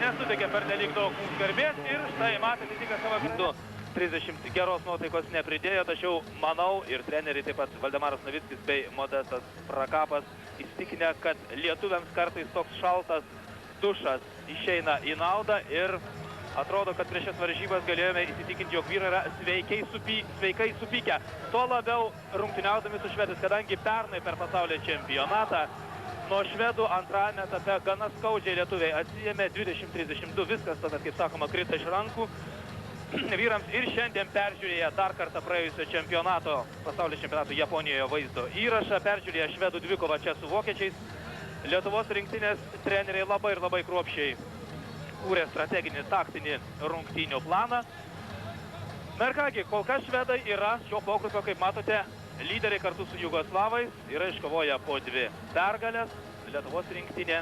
nesuteikė pernelyg daug mums garbės ir štai matėte tik savo grindu. 30 geros nuotaikos nepridėjo, tačiau manau ir treneriai taip pat Valdemaras Novickis bei Modestas Prakapas įsitikinę, kad lietuviams kartais toks šaltas dušas išeina į naudą ir atrodo, kad prieš šias varžybas galėjome įsitikinti, jog vyrai yra sveikai supykę. Tuo labiau rungtyniaudami su švedais, kadangi pernai per pasaulio čempionatą nuo švedų antrajame etape gana skaudžiai lietuviai atsijėmė 20-32, viskas tada, kaip sakoma, krita iš rankų. Vyrams ir šiandien peržiūrėję dar kartą praėjusio čempionato, pasaulio čempionato Japonijoje vaizdo įrašą, peržiūrėję švedų dvikovą čia su vokiečiais. Lietuvos rinktinės treneriai labai kruopščiai kūrė strateginį, taktinį rungtynių planą. Na ir kągi, kol kas švedai yra šio pogrupio, kaip matote, lyderiai kartu su Jugoslavais, yra iškovoję po 2 pergalės. Lietuvos rinktinė